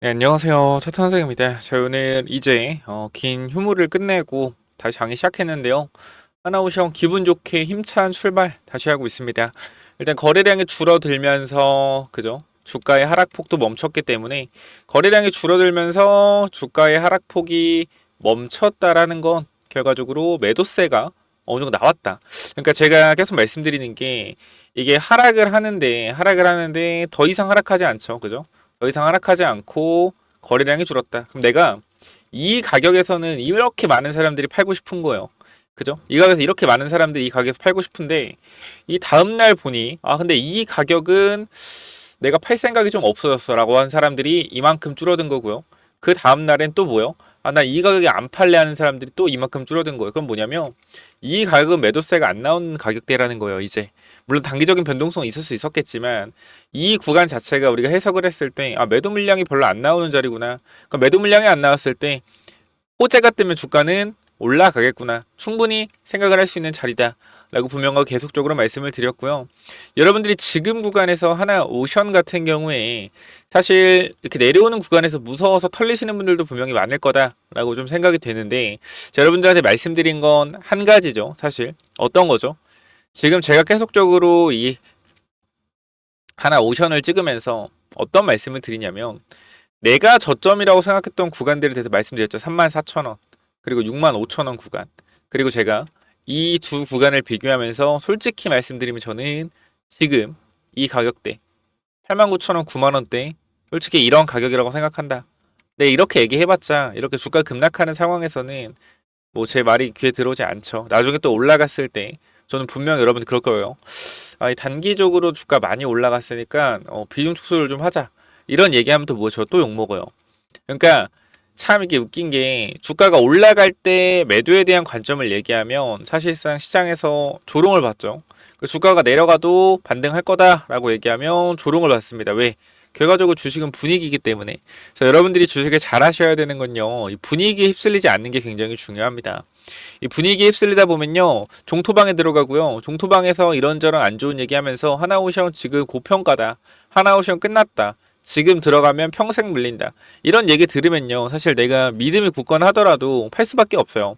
네, 안녕하세요. 차트 선생입니다. 자, 오늘 이제 긴 휴무를 끝내고 다시 장이 시작했는데요. 하나오션 기분 좋게 힘찬 출발 다시 하고 있습니다. 일단 거래량이 줄어들면서 그죠? 주가의 하락폭도 멈췄기 때문에 거래량이 줄어들면서 주가의 하락폭이 멈췄다라는 건 결과적으로 매도세가 어느 정도 나왔다. 그러니까 제가 계속 말씀드리는 게 이게 하락을 하는데 더 이상 하락하지 않죠. 그죠? 더 이상 하락하지 않고 거래량이 줄었다. 그럼 내가 이 가격에서는 이렇게 많은 사람들이 팔고 싶은 거예요. 그죠? 이 가격에서 이렇게 많은 사람들이 이 가격에서 팔고 싶은데 이 다음날 보니 근데 이 가격은 내가 팔 생각이 좀 없어졌어 라고 한 사람들이 이만큼 줄어든 거고요. 그 다음날엔 또 뭐요? 나 이 가격에 안 팔래 하는 사람들이 또 이만큼 줄어든 거예요. 그럼 뭐냐면 이 가격은 매도세가 안 나오는 가격대라는 거예요. 이제 물론 단기적인 변동성이 있을 수 있었겠지만 이 구간 자체가 우리가 해석을 했을 때 매도 물량이 별로 안 나오는 자리구나. 그러니까 매도 물량이 안 나왔을 때 호재가 뜨면 주가는 올라가겠구나. 충분히 생각을 할 수 있는 자리다. 라고 분명하고 계속적으로 말씀을 드렸고요. 여러분들이 지금 구간에서 하나 오션 같은 경우에 사실 이렇게 내려오는 구간에서 무서워서 털리시는 분들도 분명히 많을 거다라고 좀 생각이 되는데 자, 여러분들한테 말씀드린 건 한 가지죠. 사실 어떤 거죠? 지금 제가 계속적으로 이 하나 오션을 찍으면서 어떤 말씀을 드리냐면 내가 저점이라고 생각했던 구간들에 대해서 말씀드렸죠. 34,000원 그리고 65,000원 구간 그리고 제가 이 두 구간을 비교하면서 솔직히 말씀드리면 저는 지금 이 가격대 89,000원 9만원대 솔직히 이런 가격이라고 생각한다. 네, 이렇게 얘기해봤자 이렇게 주가 급락하는 상황에서는 뭐 제 말이 귀에 들어오지 않죠. 나중에 또 올라갔을 때 저는 분명 여러분 그럴 거예요. 단기적으로 주가 많이 올라갔으니까 비중 축소를 좀 하자. 이런 얘기하면 또 뭐 저 또 욕먹어요. 그러니까 참 이게 웃긴 게 주가가 올라갈 때 매도에 대한 관점을 얘기하면 사실상 시장에서 조롱을 받죠. 그 주가가 내려가도 반등할 거다라고 얘기하면 조롱을 받습니다. 왜? 결과적으로 주식은 분위기이기 때문에. 그래서 여러분들이 주식을 잘 하셔야 되는 건요. 이 분위기에 휩쓸리지 않는 게 굉장히 중요합니다. 이 분위기에 휩쓸리다 보면요. 종토방에 들어가고요. 종토방에서 이런저런 안 좋은 얘기하면서 하나오션 지금 고평가다. 하나오션 끝났다. 지금 들어가면 평생 물린다. 이런 얘기 들으면요. 사실 내가 믿음이 굳건하더라도 팔 수밖에 없어요.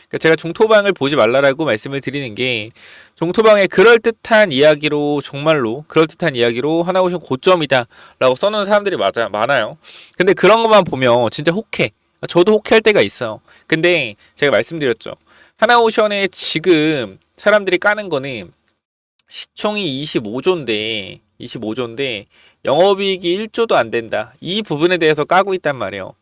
그러니까 제가 종토방을 보지 말라라고 말씀을 드리는 게 종토방에 그럴듯한 이야기로 정말로 그럴듯한 이야기로 하나오션 고점이다 라고 써놓은 사람들이 많아요. 근데 그런 것만 보면 진짜 혹해. 저도 혹해할 때가 있어요. 근데 제가 말씀드렸죠. 하나오션에 지금 사람들이 까는 거는 시총이 25조인데 영업이익이 1조도 안 된다. 이 부분에 대해서 까고 있단 말이에요.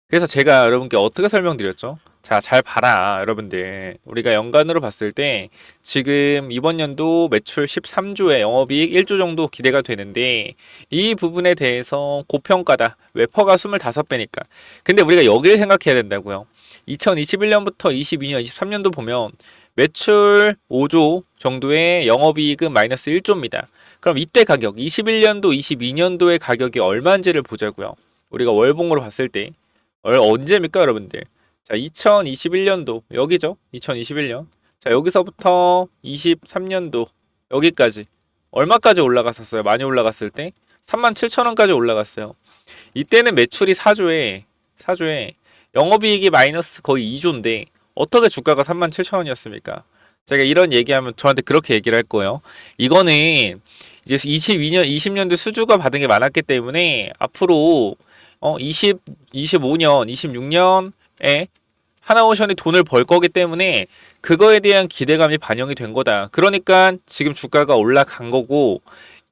그래서 제가 여러분께 어떻게 설명드렸죠? 자, 잘 봐라, 여러분들. 우리가 연간으로 봤을 때 지금 이번 연도 매출 13조에 영업이익 1조 정도 기대가 되는데 이 부분에 대해서 고평가다. 웨퍼가 25배니까. 근데 우리가 여기를 생각해야 된다고요. 2021년부터 22년, 23년도 보면 매출 5조 정도의 영업이익은 마이너스 1조입니다. 그럼 이때 가격, 21년도, 22년도의 가격이 얼마인지를 보자고요. 우리가 월봉으로 봤을 때 언제입니까, 여러분들? 자, 2021년도 여기죠. 2021년. 자, 여기서부터 23년도 여기까지 얼마까지 올라갔었어요? 많이 올라갔을 때 37,000원까지 올라갔어요. 이때는 매출이 4조에 영업이익이 마이너스 거의 2조인데 어떻게 주가가 37,000원이었습니까? 제가 이런 얘기하면 저한테 그렇게 얘기를 할 거예요. 이거는 이제 22년, 20년도 수주가 받은 게 많았기 때문에 앞으로 25년, 26년에 하나오션이 돈을 벌 거기 때문에 그거에 대한 기대감이 반영이 된 거다. 그러니까 지금 주가가 올라간 거고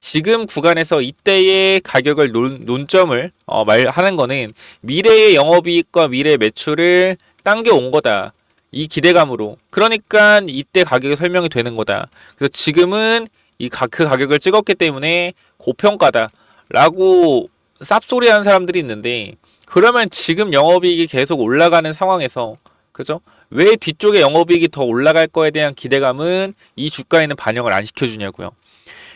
지금 구간에서 이때의 가격을 논점을 말하는 거는 미래의 영업이익과 미래 매출을 당겨온 거다. 이 기대감으로. 그러니까 이때 가격이 설명이 되는 거다. 그래서 지금은 그 가격을 찍었기 때문에 고평가다. 라고 쌉소리 하는 사람들이 있는데 그러면 지금 영업이익이 계속 올라가는 상황에서 그죠? 왜 뒤쪽에 영업이익이 더 올라갈 거에 대한 기대감은 이 주가에는 반영을 안 시켜주냐고요.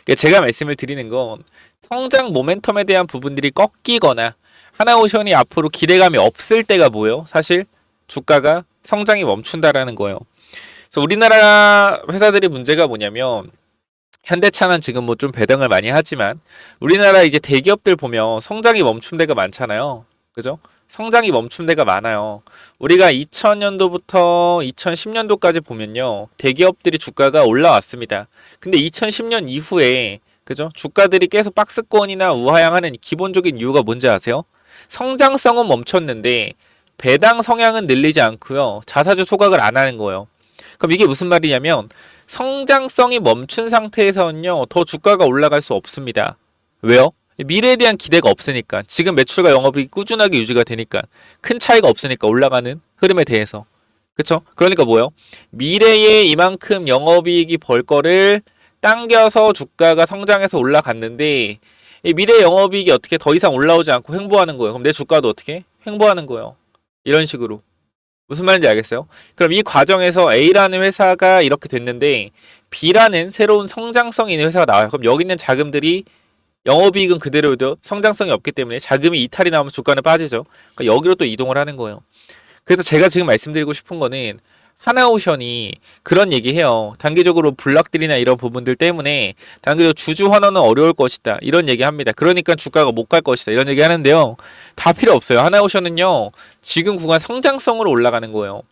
그러니까 제가 말씀을 드리는 건 성장 모멘텀에 대한 부분들이 꺾이거나 하나오션이 앞으로 기대감이 없을 때가 뭐예요? 사실 주가가 성장이 멈춘다라는 거예요. 그래서 우리나라 회사들의 문제가 뭐냐면 현대차는 지금 뭐 좀 배당을 많이 하지만 우리나라 이제 대기업들 보면 성장이 멈춘 데가 많잖아요. 그죠? 성장이 멈춘 데가 많아요. 우리가 2000년도부터 2010년도까지 보면요. 대기업들이 주가가 올라왔습니다. 근데 2010년 이후에 그죠? 주가들이 계속 박스권이나 우하향하는 기본적인 이유가 뭔지 아세요? 성장성은 멈췄는데 배당 성향은 늘리지 않고요. 자사주 소각을 안 하는 거예요. 그럼 이게 무슨 말이냐면 성장성이 멈춘 상태에서는요. 더 주가가 올라갈 수 없습니다. 왜요? 미래에 대한 기대가 없으니까. 지금 매출과 영업이익이 꾸준하게 유지가 되니까. 큰 차이가 없으니까 올라가는 흐름에 대해서. 그쵸? 그러니까 뭐요? 미래에 이만큼 영업이익이 벌 거를 당겨서 주가가 성장해서 올라갔는데 이 미래 영업이익이 어떻게 더 이상 올라오지 않고 횡보하는 거예요. 그럼 내 주가도 어떻게? 횡보하는 거예요. 이런 식으로. 무슨 말인지 알겠어요? 그럼 이 과정에서 A라는 회사가 이렇게 됐는데 B라는 새로운 성장성 있는 회사가 나와요. 그럼 여기 있는 자금들이 영업이익은 그대로도 성장성이 없기 때문에 자금이 이탈이 나오면 주가는 빠지죠. 그러니까 여기로 또 이동을 하는 거예요. 그래서 제가 지금 말씀드리고 싶은 거는 하나오션이 그런 얘기해요. 단기적으로 블락들이나 이런 부분들 때문에 단기적으로 주주 환원은 어려울 것이다. 이런 얘기합니다. 그러니까 주가가 못 갈 것이다. 이런 얘기 하는데요. 다 필요 없어요. 하나오션은요. 지금 구간 성장성으로 올라가는 거예요.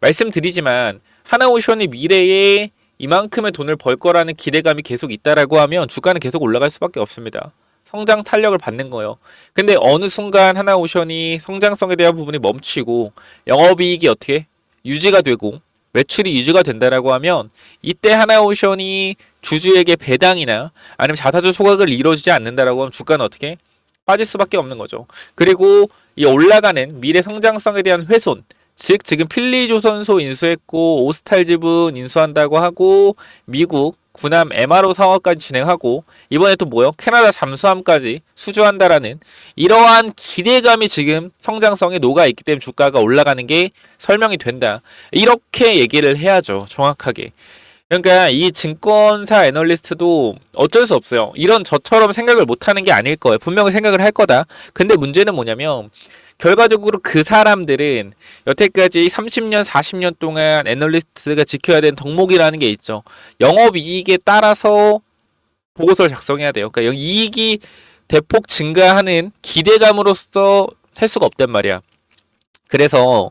말씀드리지만 하나오션이 미래에 이만큼의 돈을 벌 거라는 기대감이 계속 있다라고 하면 주가는 계속 올라갈 수밖에 없습니다. 성장 탄력을 받는 거예요. 근데 어느 순간 하나오션이 성장성에 대한 부분이 멈추고 영업이익이 어떻게 유지가 되고 매출이 유지가 된다라고 하면 이때 하나오션이 주주에게 배당이나 아니면 자사주 소각을 이루어지지 않는다라고 하면 주가는 어떻게 빠질 수밖에 없는 거죠. 그리고 이 올라가는 미래 성장성에 대한 훼손, 즉 지금 필리조선소 인수했고 오스탈 지분 인수한다고 하고 미국 군함 MRO 사업까지 진행하고 이번에 또 뭐요? 캐나다 잠수함까지 수주한다라는 이러한 기대감이 지금 성장성에 녹아있기 때문에 주가가 올라가는 게 설명이 된다. 이렇게 얘기를 해야죠. 정확하게. 그러니까 이 증권사 애널리스트도 어쩔 수 없어요. 이런 저처럼 생각을 못하는 게 아닐 거예요. 분명히 생각을 할 거다. 근데 문제는 뭐냐면 결과적으로 그 사람들은 여태까지 30년, 40년 동안 애널리스트가 지켜야 되는 덕목이라는 게 있죠. 영업이익에 따라서 보고서를 작성해야 돼요. 그러니까 이익이 대폭 증가하는 기대감으로써 할 수가 없단 말이야. 그래서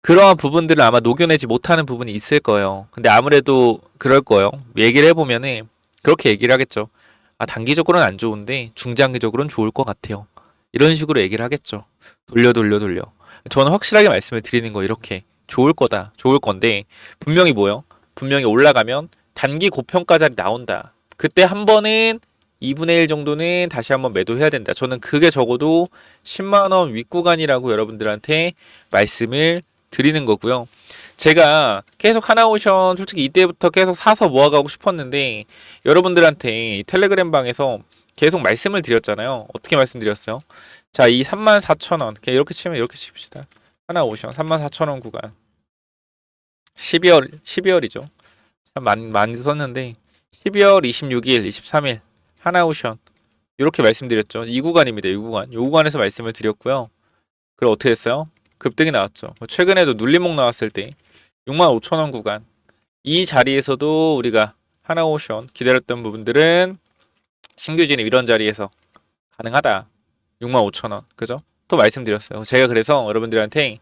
그러한 부분들을 아마 녹여내지 못하는 부분이 있을 거예요. 근데 아무래도 그럴 거예요. 얘기를 해보면은 그렇게 얘기를 하겠죠. 아, 단기적으로는 안 좋은데 중장기적으로는 좋을 것 같아요. 이런 식으로 얘기를 하겠죠. 돌려. 저는 확실하게 말씀을 드리는 거 이렇게 좋을 거다. 좋을 건데 분명히 뭐요? 분명히 올라가면 단기 고평가 자리 나온다. 그때 한 번은 2분의 1 정도는 다시 한번 매도해야 된다. 저는 그게 적어도 10만 원 윗구간이라고 여러분들한테 말씀을 드리는 거고요. 제가 계속 하나오션 솔직히 이때부터 계속 사서 모아가고 싶었는데 여러분들한테 텔레그램 방에서 계속 말씀을 드렸잖아요. 어떻게 말씀드렸어요? 자, 이 34,000원 이렇게 치면 이렇게 칩시다. 하나오션 34,000원 구간 12월이죠. 참 많이 썼는데 12월 26일, 23일 하나오션 이렇게 말씀드렸죠. 이 구간입니다. 이 구간. 이 구간에서 말씀을 드렸고요. 그리고 어떻게 했어요? 급등이 나왔죠. 최근에도 눌림목 나왔을 때 65,000원 구간 이 자리에서도 우리가 하나오션 기다렸던 부분들은 신규 진입 이런 자리에서 가능하다. 65,000원 그죠? 또 말씀드렸어요. 제가 그래서 여러분들한테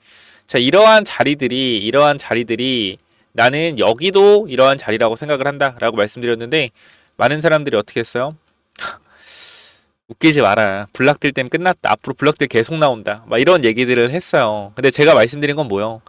자 이러한 자리들이 나는 여기도 이러한 자리라고 생각을 한다 라고 말씀드렸는데 많은 사람들이 어떻게 했어요? 웃기지 마라. 블락딜 때문에 끝났다. 앞으로 블락딜 계속 나온다. 막 이런 얘기들을 했어요. 근데 제가 말씀드린 건 뭐요?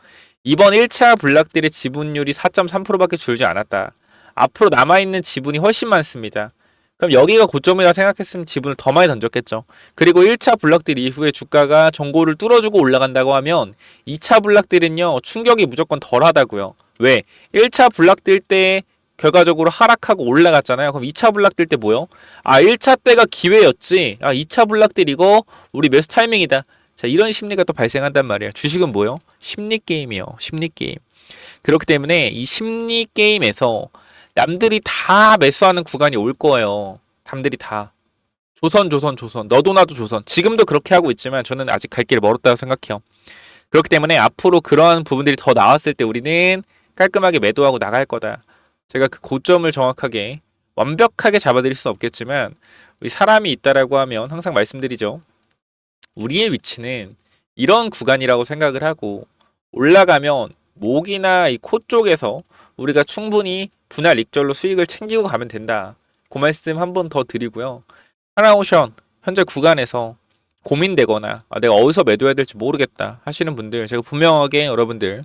이번 1차 블락딜의 지분율이 4.3%밖에 줄지 않았다. 앞으로 남아있는 지분이 훨씬 많습니다. 그럼 여기가 고점이라 생각했으면 지분을 더 많이 던졌겠죠. 그리고 1차 블락딜 이후에 주가가 정고를 뚫어주고 올라간다고 하면 2차 블락딜은요. 충격이 무조건 덜하다고요. 왜? 1차 블락딜 때 결과적으로 하락하고 올라갔잖아요. 그럼 2차 블락딜 때 뭐요? 아 1차 때가 기회였지. 아 2차 블락딜 이거 우리 매수 타이밍이다. 자 이런 심리가 또 발생한단 말이에요. 주식은 뭐요? 심리 게임이요. 심리 게임. 그렇기 때문에 이 심리 게임에서 남들이 다 매수하는 구간이 올 거예요. 남들이 다. 조선. 너도 나도 조선. 지금도 그렇게 하고 있지만 저는 아직 갈 길이 멀었다고 생각해요. 그렇기 때문에 앞으로 그러한 부분들이 더 나왔을 때 우리는 깔끔하게 매도하고 나갈 거다. 제가 그 고점을 정확하게 완벽하게 잡아드릴 수는 없겠지만 우리 사람이 있다라고 하면 항상 말씀드리죠. 우리의 위치는 이런 구간이라고 생각을 하고 올라가면 목이나 이 코 쪽에서 우리가 충분히 분할 익절로 수익을 챙기고 가면 된다. 그 말씀 한 번 더 드리고요. 하나오션 현재 구간에서 고민되거나 내가 어디서 매도해야 될지 모르겠다 하시는 분들 제가 분명하게 여러분들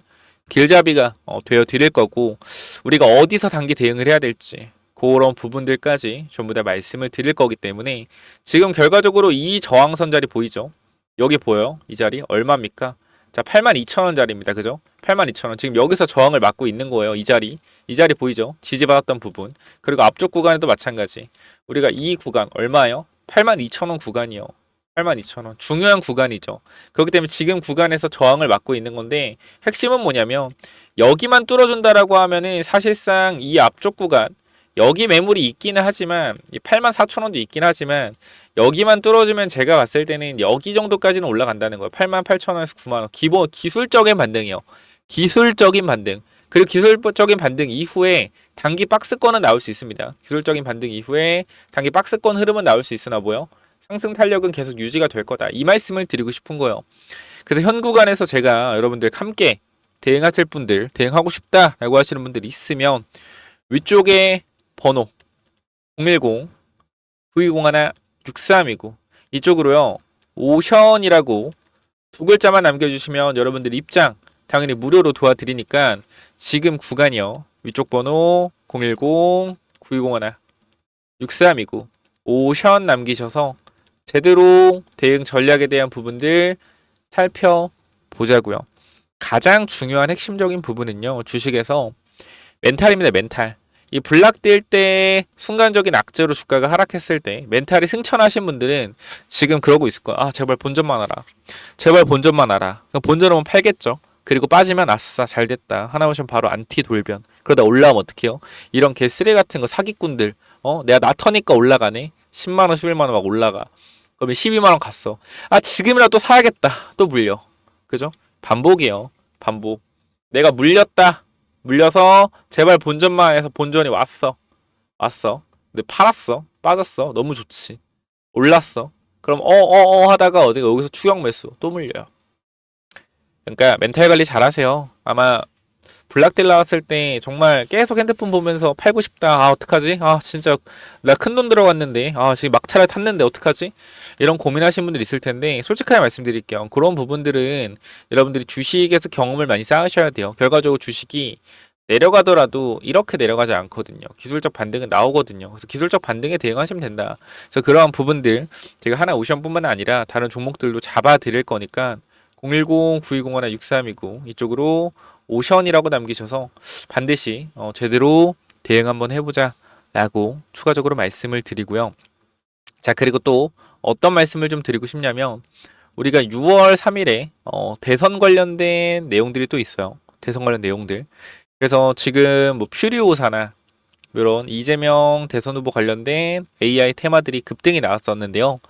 길잡이가 되어 드릴 거고 우리가 어디서 단기 대응을 해야 될지 그런 부분들까지 전부 다 말씀을 드릴 거기 때문에 지금 결과적으로 이 저항선 자리 보이죠? 여기 보여요? 이 자리 얼마입니까? 자, 82,000원짜리입니다. 그죠? 82,000원. 지금 여기서 저항을 막고 있는 거예요. 이 자리. 이 자리 보이죠? 지지받았던 부분. 그리고 앞쪽 구간에도 마찬가지. 우리가 이 구간 얼마예요? 82,000원 구간이요. 82,000원. 중요한 구간이죠. 그렇기 때문에 지금 구간에서 저항을 막고 있는 건데 핵심은 뭐냐면 여기만 뚫어준다라고 하면은 사실상 이 앞쪽 구간 여기 매물이 있기는 하지만 이 84,000원도 있긴 하지만 여기만 뚫어주면 제가 봤을 때는 여기 정도까지는 올라간다는 거예요. 88,000원에서 9만원. 기본 기술적인 반등이요. 기술적인 반등. 그리고 기술적인 반등 이후에 단기 박스권은 나올 수 있습니다. 기술적인 반등 이후에 단기 박스권 흐름은 나올 수 있으나 뭐요? 상승 탄력은 계속 유지가 될 거다. 이 말씀을 드리고 싶은 거예요. 그래서 현 구간에서 제가 여러분들 함께 대응하실 분들, 대응하고 싶다라고 하시는 분들이 있으면 위쪽에 번호 010 9201 6329 이쪽으로요. 오션이라고 두 글자만 남겨주시면 여러분들 입장 당연히 무료로 도와드리니까 지금 구간이요. 위쪽 번호 010 9201 6329 오션 남기셔서 제대로 대응 전략에 대한 부분들 살펴보자고요. 가장 중요한 핵심적인 부분은요. 주식에서 멘탈입니다. 멘탈. 이 블락될 때 순간적인 악재로 주가가 하락했을 때 멘탈이 승천하신 분들은 지금 그러고 있을 거야. 아 제발 본전만 하라. 제발 본전만 하라. 그럼 본전하면 팔겠죠. 그리고 빠지면 아싸 잘됐다. 하나 오시면 바로 안티 돌변. 그러다 올라오면 어떡해요? 이런 개쓰레 같은 거 사기꾼들 내가 나 터니까 올라가네. 10만원 11만원 막 올라가. 그러면 12만원 갔어. 아 지금이라도 또 사야겠다. 또 물려. 그죠? 반복이에요. 반복. 내가 물렸다. 물려서 제발 본전만 해서 본전이 왔어. 근데 팔았어. 빠졌어. 너무 좋지. 올랐어. 그럼 하다가 어디가 여기서 추격 매수 또 물려요. 그러니까 멘탈 관리 잘하세요. 아마 블락딜 나왔을 때 정말 계속 핸드폰 보면서 팔고 싶다. 아 어떡하지? 아 진짜 나 큰 돈 들어갔는데 지금 막차를 탔는데 어떡하지? 이런 고민하시는 분들 있을 텐데 솔직하게 말씀드릴게요. 그런 부분들은 여러분들이 주식에서 경험을 많이 쌓으셔야 돼요. 결과적으로 주식이 내려가더라도 이렇게 내려가지 않거든요. 기술적 반등은 나오거든요. 그래서 기술적 반등에 대응하시면 된다. 그래서 그러한 부분들 제가 하나 오션뿐만 아니라 다른 종목들도 잡아 드릴 거니까 010-9201-6329 이쪽으로 오션이라고 남기셔서 반드시 제대로 대응 한번 해보자 라고 추가적으로 말씀을 드리고요. 자 그리고 또 어떤 말씀을 좀 드리고 싶냐면 우리가 6월 3일에 대선 관련된 내용들이 또 있어요. 대선 관련 내용들. 그래서 지금 뭐 퓨리오사나 이런 이재명 대선 후보 관련된 AI 테마들이 급등이 나왔었는데요.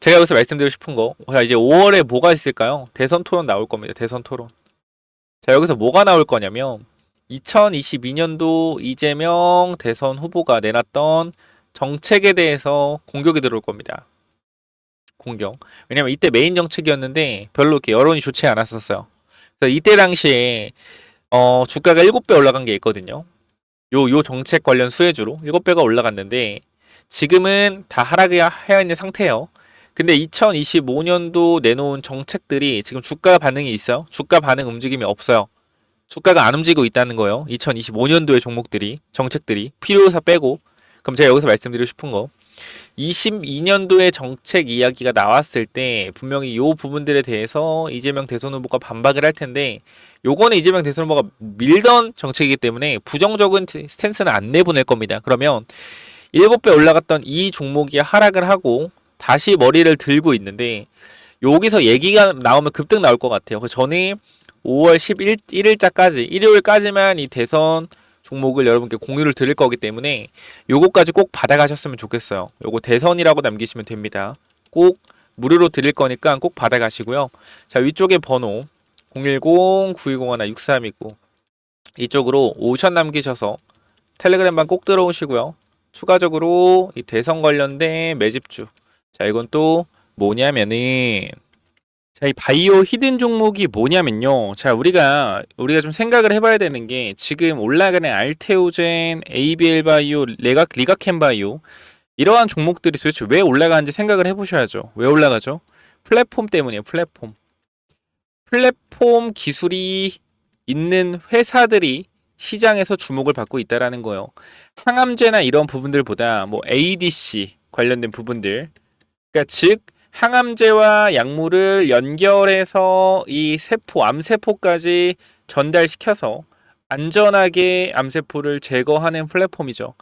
제가 여기서 말씀드리고 싶은 거 이제 5월에 뭐가 있을까요? 대선 토론 나올 겁니다. 대선 토론. 자 여기서 뭐가 나올 거냐면 2022년도 이재명 대선 후보가 내놨던 정책에 대해서 공격이 들어올 겁니다. 공격. 왜냐면 이때 메인 정책이었는데 별로 이렇게 여론이 좋지 않았었어요. 그래서 이때 당시에 주가가 7배 올라간 게 있거든요. 요 정책 관련 수혜주로 7배가 올라갔는데 지금은 다 하락해야 있는 상태예요. 근데 2025년도 내놓은 정책들이 지금 주가 반응이 있어요. 주가 반응 움직임이 없어요. 주가가 안 움직이고 있다는 거예요. 2025년도의 종목들이 정책들이 필요사 빼고. 그럼 제가 여기서 말씀드리고 싶은 거 22년도의 정책 이야기가 나왔을 때 분명히 요 부분들에 대해서 이재명 대선 후보가 반박을 할 텐데 요거는 이재명 대선 후보가 밀던 정책이기 때문에 부정적인 스탠스는 안 내보낼 겁니다. 그러면 7배 올라갔던 이 종목이 하락을 하고 다시 머리를 들고 있는데 여기서 얘기가 나오면 급등 나올 것 같아요. 그래서 저는 5월 11일자까지 일요일까지만 이 대선 종목을 여러분께 공유를 드릴 거기 때문에 요거까지 꼭 받아가셨으면 좋겠어요. 요거 대선이라고 남기시면 됩니다. 꼭 무료로 드릴 거니까 꼭 받아가시고요. 자 위쪽에 번호 010-9201-6329 이쪽으로 오션 남기셔서 텔레그램방 꼭 들어오시고요. 추가적으로 이 대선 관련된 매집주 자 이건 또 뭐냐면은 자, 이 바이오 히든 종목이 뭐냐면요. 자, 우리가 좀 생각을 해봐야 되는 게 지금 올라가는 알테오젠, ABL 바이오, 리가켄 바이오 이러한 종목들이 도대체 왜 올라가는지 생각을 해보셔야죠. 왜 올라가죠? 플랫폼 때문이에요. 플랫폼 기술이 있는 회사들이 시장에서 주목을 받고 있다라는 거예요. 항암제나 이런 부분들보다 뭐 ADC 관련된 부분들, 그러니까 즉 항암제와 약물을 연결해서 이 세포, 암세포까지 전달시켜서 안전하게 암세포를 제거하는 플랫폼이죠.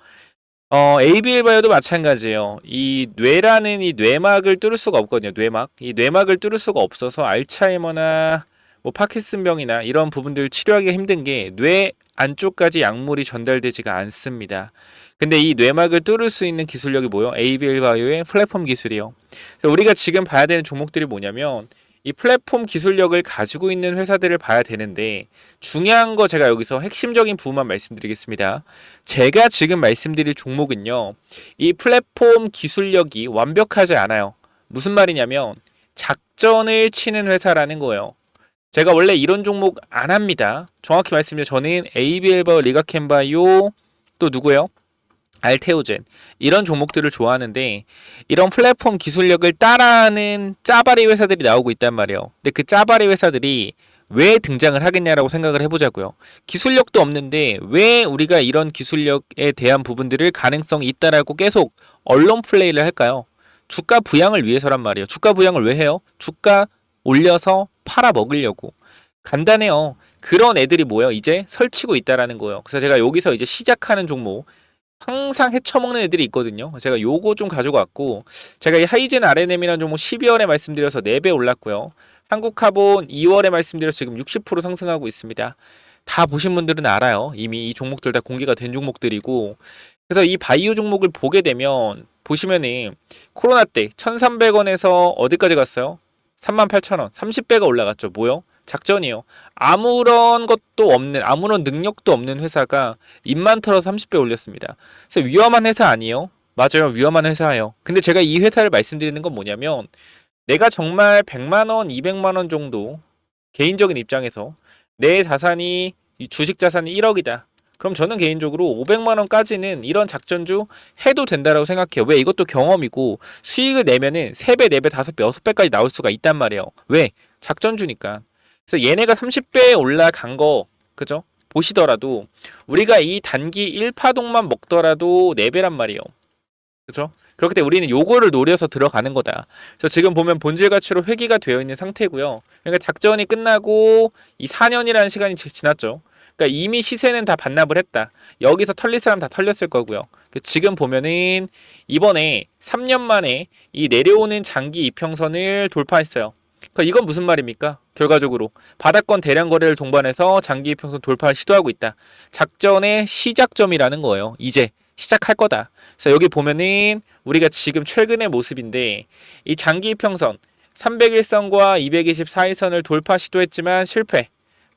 ABL 바이오도 마찬가지예요. 이 뇌라는 이 뇌막을 뚫을 수가 없거든요. 뇌막. 이 뇌막을 뚫을 수가 없어서 알츠하이머나 뭐 파킨슨병이나 이런 부분들 치료하기가 힘든 게 뇌 안쪽까지 약물이 전달되지가 않습니다. 근데 이 뇌막을 뚫을 수 있는 기술력이 뭐예요? ABL 바이오의 플랫폼 기술이요. 그래서 우리가 지금 봐야 되는 종목들이 뭐냐면 이 플랫폼 기술력을 가지고 있는 회사들을 봐야 되는데 중요한 거 제가 여기서 핵심적인 부분만 말씀드리겠습니다. 제가 지금 말씀드릴 종목은요. 이 플랫폼 기술력이 완벽하지 않아요. 무슨 말이냐면 작전을 치는 회사라는 거예요. 제가 원래 이런 종목 안 합니다. 정확히 말씀드리면 저는 ABL 바이오, 리가켄 바이오 또 누구예요? 알테오젠 이런 종목들을 좋아하는데 이런 플랫폼 기술력을 따라하는 짜바리 회사들이 나오고 있단 말이에요. 근데 그 짜바리 회사들이 왜 등장을 하겠냐라고 생각을 해보자고요. 기술력도 없는데 왜 우리가 이런 기술력에 대한 부분들을 가능성이 있다라고 계속 언론 플레이를 할까요? 주가 부양을 위해서란 말이에요. 주가 부양을 왜 해요? 주가 올려서 팔아 먹으려고. 간단해요. 그런 애들이 뭐예요? 이제 설치고 있다라는 거예요. 그래서 제가 여기서 이제 시작하는 종목 항상 헤쳐먹는 애들이 있거든요. 제가 요거 좀 가지고 왔고 제가 이 하이젠 RNM이라는 종목 12월에 말씀드려서 4배 올랐고요. 한국카본 2월에 말씀드려서 지금 60% 상승하고 있습니다. 다 보신 분들은 알아요. 이미 이 종목들 다 공개가 된 종목들이고 그래서 이 바이오 종목을 보게 되면 보시면은 코로나 때 1,300원에서 어디까지 갔어요? 38,000원 30배가 올라갔죠. 뭐요? 작전이에요. 아무런 것도 없는 아무런 능력도 없는 회사가 입만 털어서 30배 올렸습니다. 그래서 위험한 회사 아니에요? 맞아요. 위험한 회사예요. 근데 제가 이 회사를 말씀드리는 건 뭐냐면 내가 정말 100만 원, 200만 원 정도 개인적인 입장에서 내 자산이 주식 자산이 1억이다. 그럼 저는 개인적으로 500만 원까지는 이런 작전주 해도 된다라고 생각해요. 왜? 이것도 경험이고 수익을 내면은 3배, 4배, 5배, 6배까지 나올 수가 있단 말이에요. 왜? 작전주니까. 그래서 얘네가 30배 올라간 거, 그죠? 보시더라도 우리가 이 단기 1파동만 먹더라도 4배란 말이에요. 그죠? 그렇기 때문에 우리는 요거를 노려서 들어가는 거다. 그래서 지금 보면 본질 가치로 회귀가 되어 있는 상태고요. 그러니까 작전이 끝나고 이 4년이라는 시간이 지났죠. 그러니까 이미 시세는 다 반납을 했다. 여기서 털릴 사람 다 털렸을 거고요. 지금 보면은 이번에 3년 만에 이 내려오는 장기 이평선을 돌파했어요. 그러니까 이건 무슨 말입니까? 결과적으로 바닥권 대량 거래를 동반해서 장기 이평선 돌파를 시도하고 있다. 작전의 시작점이라는 거예요. 이제 시작할 거다. 그래서 여기 보면은 우리가 지금 최근의 모습인데 이 장기 이평선 301선과 224일선을 돌파 시도했지만 실패.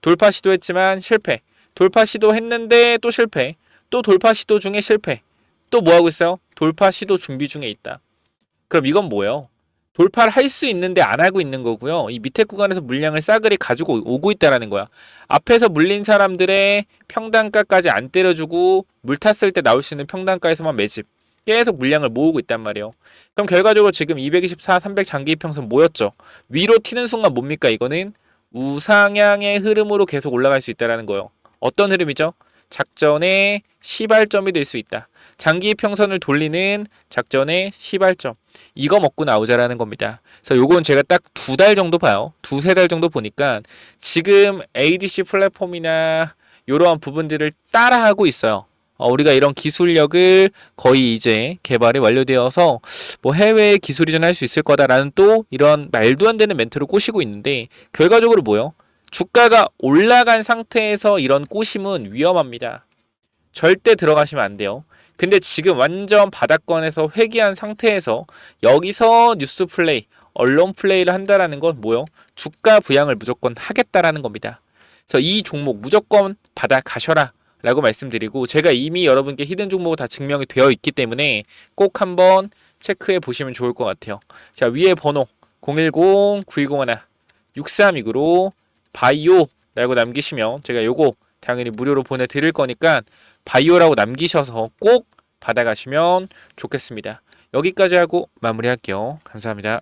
돌파 시도했지만 실패. 돌파 시도했는데 또 실패. 또 돌파 시도 중에 실패. 또 뭐하고 있어요? 돌파 시도 준비 중에 있다. 그럼 이건 뭐예요? 돌파를 할 수 있는데 안 하고 있는 거고요. 이 밑에 구간에서 물량을 싸그리 가지고 오고 있다라는 거야. 앞에서 물린 사람들의 평단가까지 안 때려주고 물 탔을 때 나올 수 있는 평단가에서만 매집. 계속 물량을 모으고 있단 말이에요. 그럼 결과적으로 지금 224, 300 장기 이평선 모였죠. 위로 튀는 순간 뭡니까? 이거는 우상향의 흐름으로 계속 올라갈 수 있다는 거예요. 어떤 흐름이죠? 작전의 시발점이 될 수 있다. 장기 이평선을 돌리는 작전의 시발점. 이거 먹고 나오자라는 겁니다. 그래서 요건 제가 딱 2달 정도 봐요. 2~3달 정도 보니까 지금 ADC 플랫폼이나 이러한 부분들을 따라하고 있어요. 우리가 이런 기술력을 거의 이제 개발이 완료되어서 뭐 해외 기술이전 할 수 있을 거다라는 또 이런 말도 안 되는 멘트를 꼬시고 있는데 결과적으로 뭐요? 주가가 올라간 상태에서 이런 꼬심은 위험합니다. 절대 들어가시면 안 돼요. 근데 지금 완전 바닥권에서 회귀한 상태에서 여기서 뉴스 플레이, 언론 플레이를 한다라는 건 뭐요? 주가 부양을 무조건 하겠다라는 겁니다. 그래서 이 종목 무조건 받아 가셔라 라고 말씀드리고 제가 이미 여러분께 히든 종목은 다 증명이 되어 있기 때문에 꼭 한번 체크해 보시면 좋을 것 같아요. 자, 위에 번호 010-9201 6329로 바이오라고 남기시면 제가 요거 당연히 무료로 보내드릴 거니까 바이오라고 남기셔서 꼭 받아가시면 좋겠습니다. 여기까지 하고 마무리할게요. 감사합니다.